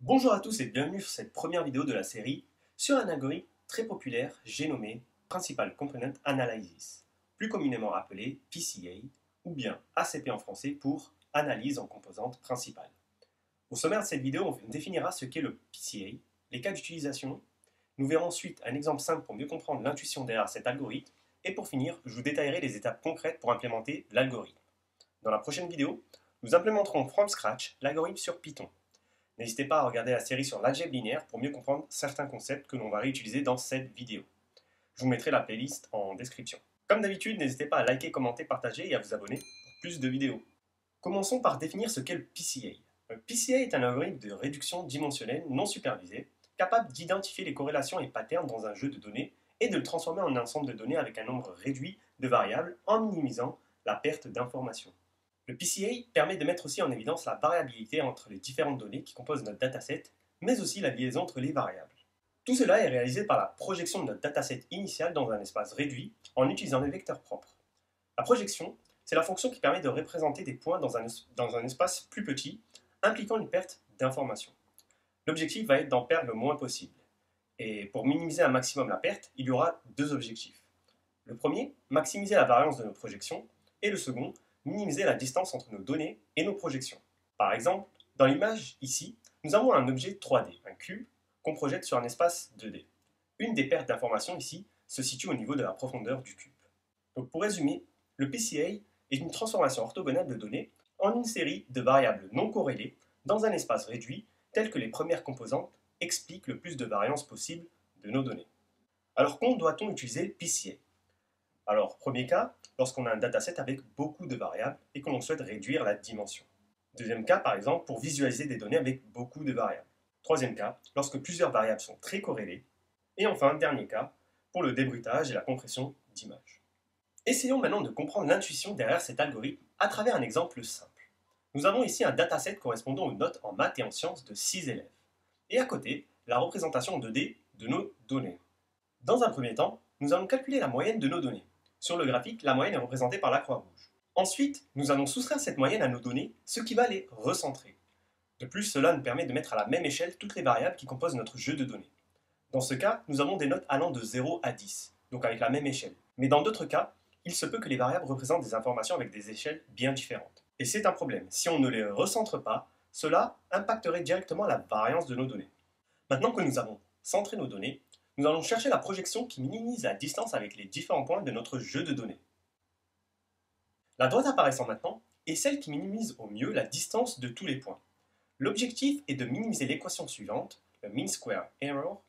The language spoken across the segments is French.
Bonjour à tous et bienvenue sur cette première vidéo de la série sur un algorithme très populaire, j'ai nommé Principal Component Analysis, plus communément appelé PCA ou bien ACP en français pour Analyse en composantes principales. Au sommaire de cette vidéo, on définira ce qu'est le PCA, les cas d'utilisation, nous verrons ensuite un exemple simple pour mieux comprendre l'intuition derrière cet algorithme et pour finir, je vous détaillerai les étapes concrètes pour implémenter l'algorithme. Dans la prochaine vidéo, nous implémenterons from scratch l'algorithme sur Python. N'hésitez pas à regarder la série sur l'algèbre linéaire pour mieux comprendre certains concepts que l'on va réutiliser dans cette vidéo. Je vous mettrai la playlist en description. Comme d'habitude, n'hésitez pas à liker, commenter, partager et à vous abonner pour plus de vidéos. Commençons par définir ce qu'est le PCA. Le PCA est un algorithme de réduction dimensionnelle non supervisé, capable d'identifier les corrélations et patterns dans un jeu de données et de le transformer en un ensemble de données avec un nombre réduit de variables en minimisant la perte d'informations. Le PCA permet de mettre aussi en évidence la variabilité entre les différentes données qui composent notre dataset, mais aussi la liaison entre les variables. Tout cela est réalisé par la projection de notre dataset initial dans un espace réduit en utilisant des vecteurs propres. La projection, c'est la fonction qui permet de représenter des points dans un espace plus petit, impliquant une perte d'informations. L'objectif va être d'en perdre le moins possible. Et pour minimiser un maximum la perte, il y aura deux objectifs. Le premier, maximiser la variance de nos projections, et le second, minimiser la distance entre nos données et nos projections. Par exemple, dans l'image ici, nous avons un objet 3D, un cube, qu'on projette sur un espace 2D. Une des pertes d'informations ici se situe au niveau de la profondeur du cube. Donc pour résumer, le PCA est une transformation orthogonale de données en une série de variables non corrélées dans un espace réduit tel que les premières composantes expliquent le plus de variance possible de nos données. Alors quand doit-on utiliser le PCA? Alors, premier cas, lorsqu'on a un dataset avec beaucoup de variables et que l'on souhaite réduire la dimension. Deuxième cas, par exemple, pour visualiser des données avec beaucoup de variables. Troisième cas, lorsque plusieurs variables sont très corrélées. Et enfin, dernier cas, pour le débruitage et la compression d'images. Essayons maintenant de comprendre l'intuition derrière cet algorithme à travers un exemple simple. Nous avons ici un dataset correspondant aux notes en maths et en sciences de 6 élèves. Et à côté, la représentation en 2D de nos données. Dans un premier temps, nous allons calculer la moyenne de nos données. Sur le graphique, la moyenne est représentée par la croix rouge. Ensuite, nous allons soustraire cette moyenne à nos données, ce qui va les recentrer. De plus, cela nous permet de mettre à la même échelle toutes les variables qui composent notre jeu de données. Dans ce cas, nous avons des notes allant de 0 à 10, donc avec la même échelle. Mais dans d'autres cas, il se peut que les variables représentent des informations avec des échelles bien différentes. Et c'est un problème. Si on ne les recentre pas, cela impacterait directement la variance de nos données. Maintenant que nous avons centré nos données, nous allons chercher la projection qui minimise la distance avec les différents points de notre jeu de données. La droite apparaissant maintenant est celle qui minimise au mieux la distance de tous les points. L'objectif est de minimiser l'équation suivante, le mean square error,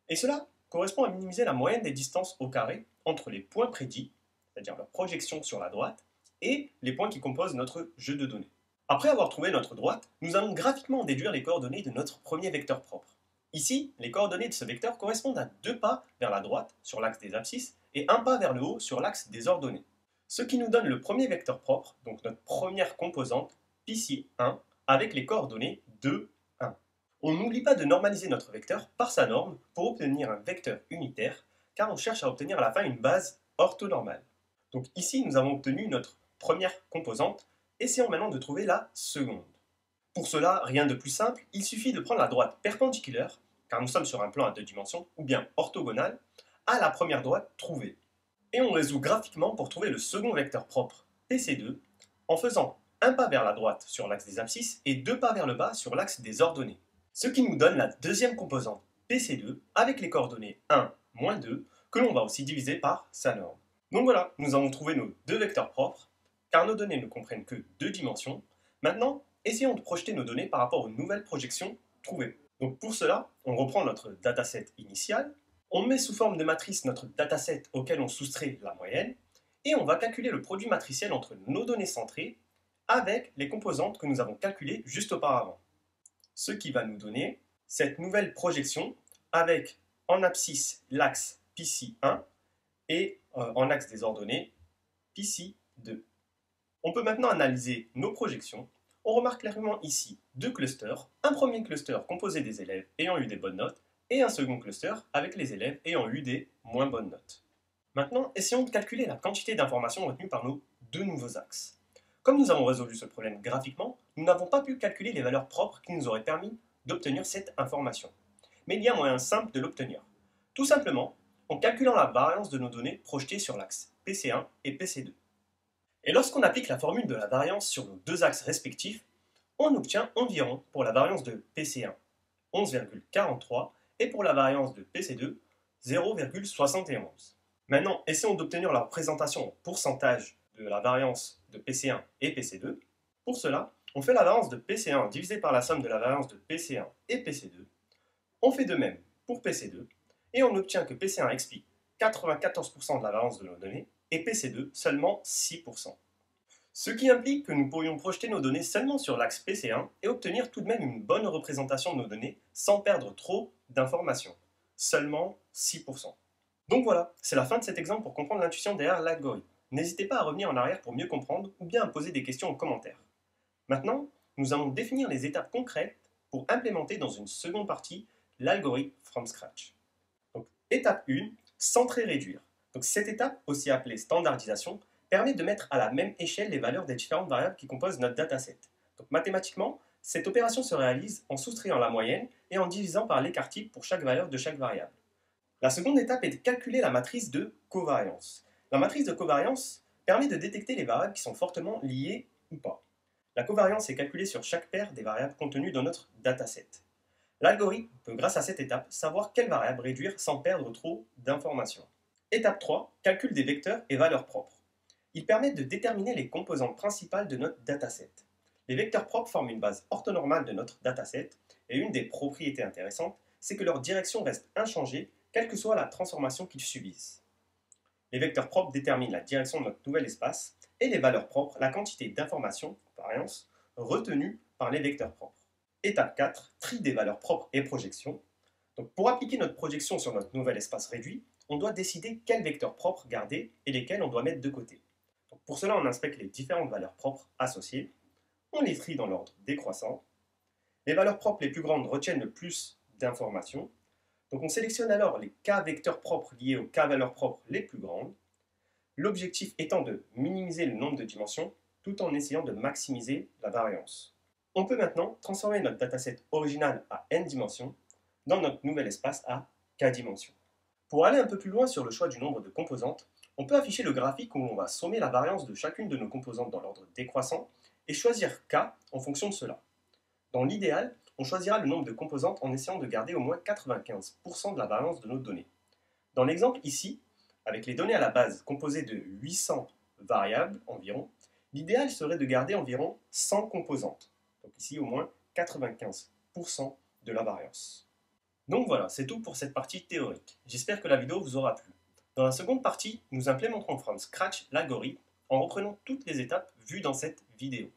et cela correspond à minimiser la moyenne des distances au carré entre les points prédits, c'est-à-dire leur projection sur la droite, et les points qui composent notre jeu de données. Après avoir trouvé notre droite, nous allons graphiquement déduire les coordonnées de notre premier vecteur propre. Ici, les coordonnées de ce vecteur correspondent à 2 pas vers la droite sur l'axe des abscisses et 1 pas vers le haut sur l'axe des ordonnées. Ce qui nous donne le premier vecteur propre, donc notre première composante, PC1, avec les coordonnées 2, 1. On n'oublie pas de normaliser notre vecteur par sa norme pour obtenir un vecteur unitaire, car on cherche à obtenir à la fin une base orthonormale. Donc ici, nous avons obtenu notre première composante. Essayons maintenant de trouver la seconde. Pour cela, rien de plus simple, il suffit de prendre la droite perpendiculaire, car nous sommes sur un plan à 2 dimensions, ou bien orthogonale, à la première droite trouvée. Et on résout graphiquement pour trouver le second vecteur propre, PC2, en faisant un pas vers la droite sur l'axe des abscisses et 2 pas vers le bas sur l'axe des ordonnées. Ce qui nous donne la deuxième composante, PC2, avec les coordonnées 1, moins 2, que l'on va aussi diviser par sa norme. Donc voilà, nous avons trouvé nos deux vecteurs propres, car nos données ne comprennent que 2 dimensions. Maintenant, essayons de projeter nos données par rapport aux nouvelles projections trouvées. Donc pour cela, on reprend notre dataset initial, on met sous forme de matrice notre dataset auquel on soustrait la moyenne, et on va calculer le produit matriciel entre nos données centrées avec les composantes que nous avons calculées juste auparavant. Ce qui va nous donner cette nouvelle projection avec en abscisse l'axe PC1 et en axe des ordonnées PC2. On peut maintenant analyser nos projections. On remarque clairement ici 2 clusters, un premier cluster composé des élèves ayant eu des bonnes notes et un second cluster avec les élèves ayant eu des moins bonnes notes. Maintenant, essayons de calculer la quantité d'informations retenues par nos deux nouveaux axes. Comme nous avons résolu ce problème graphiquement, nous n'avons pas pu calculer les valeurs propres qui nous auraient permis d'obtenir cette information. Mais il y a un moyen simple de l'obtenir. Tout simplement en calculant la variance de nos données projetées sur l'axe PC1 et PC2. Et lorsqu'on applique la formule de la variance sur nos deux axes respectifs, on obtient environ pour la variance de PC1 11,43 et pour la variance de PC2 0,71. Maintenant, essayons d'obtenir la représentation en pourcentage de la variance de PC1 et PC2. Pour cela, on fait la variance de PC1 divisée par la somme de la variance de PC1 et PC2. On fait de même pour PC2 et on obtient que PC1 explique 94% de la variance de nos données et PC2 seulement 6%. Ce qui implique que nous pourrions projeter nos données seulement sur l'axe PC1 et obtenir tout de même une bonne représentation de nos données sans perdre trop d'informations. Seulement 6%. Donc voilà, c'est la fin de cet exemple pour comprendre l'intuition derrière l'algorithme. N'hésitez pas à revenir en arrière pour mieux comprendre ou bien à poser des questions en commentaire. Maintenant, nous allons définir les étapes concrètes pour implémenter dans une seconde partie l'algorithme from scratch. Donc, étape 1, centrer réduire. Donc, cette étape, aussi appelée standardisation, permet de mettre à la même échelle les valeurs des différentes variables qui composent notre dataset. Donc, mathématiquement, cette opération se réalise en soustrayant la moyenne et en divisant par l'écart type pour chaque valeur de chaque variable. La seconde étape est de calculer la matrice de covariance. La matrice de covariance permet de détecter les variables qui sont fortement liées ou pas. La covariance est calculée sur chaque paire des variables contenues dans notre dataset. L'algorithme peut, grâce à cette étape, savoir quelle variable réduire sans perdre trop d'informations. Étape 3, calcul des vecteurs et valeurs propres. Ils permettent de déterminer les composantes principales de notre dataset. Les vecteurs propres forment une base orthonormale de notre dataset et une des propriétés intéressantes, c'est que leur direction reste inchangée quelle que soit la transformation qu'ils subissent. Les vecteurs propres déterminent la direction de notre nouvel espace et les valeurs propres, la quantité d'informations, variance, retenues par les vecteurs propres. Étape 4, tri des valeurs propres et projection. Donc pour appliquer notre projection sur notre nouvel espace réduit, on doit décider quels vecteurs propres garder et lesquels on doit mettre de côté. Donc pour cela, on inspecte les différentes valeurs propres associées, on les trie dans l'ordre décroissant. Les valeurs propres les plus grandes retiennent le plus d'informations. Donc on sélectionne alors les k vecteurs propres liés aux k valeurs propres les plus grandes. L'objectif étant de minimiser le nombre de dimensions tout en essayant de maximiser la variance. On peut maintenant transformer notre dataset original à n dimensions dans notre nouvel espace à k dimensions. Pour aller un peu plus loin sur le choix du nombre de composantes, on peut afficher le graphique où on va sommer la variance de chacune de nos composantes dans l'ordre décroissant et choisir k en fonction de cela. Dans l'idéal, on choisira le nombre de composantes en essayant de garder au moins 95% de la variance de nos données. Dans l'exemple ici, avec les données à la base composées de 800 variables environ, l'idéal serait de garder environ 100 composantes. Donc ici au moins 95% de la variance. Donc voilà, c'est tout pour cette partie théorique. J'espère que la vidéo vous aura plu. Dans la seconde partie, nous implémenterons from scratch l'algorithme en reprenant toutes les étapes vues dans cette vidéo.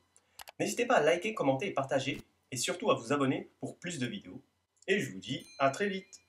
N'hésitez pas à liker, commenter et partager, et surtout à vous abonner pour plus de vidéos. Et je vous dis à très vite.